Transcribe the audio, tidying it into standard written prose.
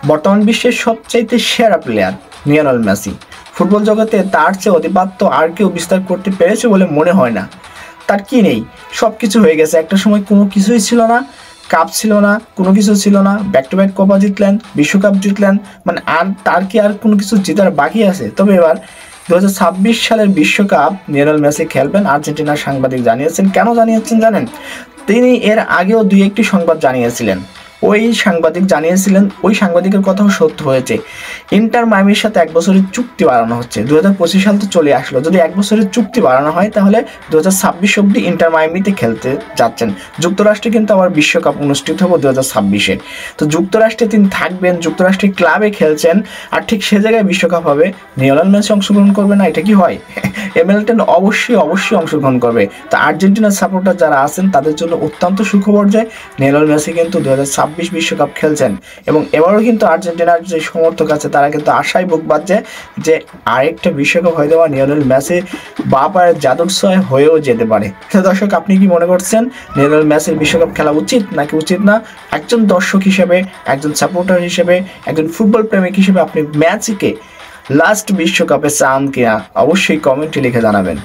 বর্তমান বিশ্বের সবচাইতে সেরা প্লেয়ার লিওনেল মেসি। ফুটবল জগতে তার চেয়ে আধিপত্য আর কেউ বিস্তার করতে পেরেছে বলে মনে হয় না। তার কি নেই, সব কিছু হয়ে গেছে। একটা সময় কোনো কিছুই ছিল না, কাপ ছিল না, কোনো কিছু ছিল না, ব্যাক টু ব্যাক কোপা জিতলেন, বিশ্বকাপ জিতলেন, মানে আর তার কি আর কোনো কিছু জেতার বাকি আছে? তবে এবার 2026 সালের বিশ্বকাপ লিওনেল মেসি খেলবেন, আর্জেন্টিনার সাংবাদিক জানিয়েছেন। কেন জানিয়েছেন জানেন? তিনি এর আগেও দুই একটি সংবাদ জানিয়েছিলেন। ওই সাংবাদিকের কথাও সত্য হয়েছে। ইন্টার মায়ামির সাথে 1 বছরের চুক্তি বাড়ানো হচ্ছে। 2025 সাল তো চলে আসলো, যদি 1 বছরের চুক্তি বাড়ানো হয় তাহলে 2026 অব্দি ইন্টার মায়ামিতে খেলতে যাচ্ছেন। যুক্তরাষ্ট্রে কিন্তু আবার বিশ্বকাপ অনুষ্ঠিত হবে 2026-এ। তো যুক্তরাষ্ট্রে তিনি থাকবেন, যুক্তরাষ্ট্রের ক্লাবে খেলছেন, আর ঠিক সে জায়গায় বিশ্বকাপ হবে, লিওনেল মেসি অংশগ্রহণ করবে না? এটা কি হয়? এমএলটন অবশ্যই অংশগ্রহণ করবে। তো আর্জেন্টিনার সাপোর্টার যারা আছেন তাদের জন্য অত্যন্ত সুখবর যে লিওনেল মেসি কিন্তু 2026 বিশ্বকাপ খেলছেন। এবং এবারও কিন্তু আর্জেন্টিনার যে সমর্থক আছে তারা কিন্তু আশায় বুক বাঁধছে যে আরেকটা বিশ্বকাপ হয়ে যাওয়া লিওনেল মেসি বাপারের জাদুর ছোঁয়ায় হয়েও যেতে পারে। তো দর্শক, আপনি কি মনে করছেন লিওনেল মেসির বিশ্বকাপ খেলা উচিত নাকি উচিত না? একজন দর্শক হিসেবে, একজন সাপোর্টার হিসেবে, একজন ফুটবল প্রেমিক হিসেবে আপনি মেসিকে লাস্ট বিশ্বকাপে চান কিনা অবশ্যই কমেন্টে লিখে জানাবেন।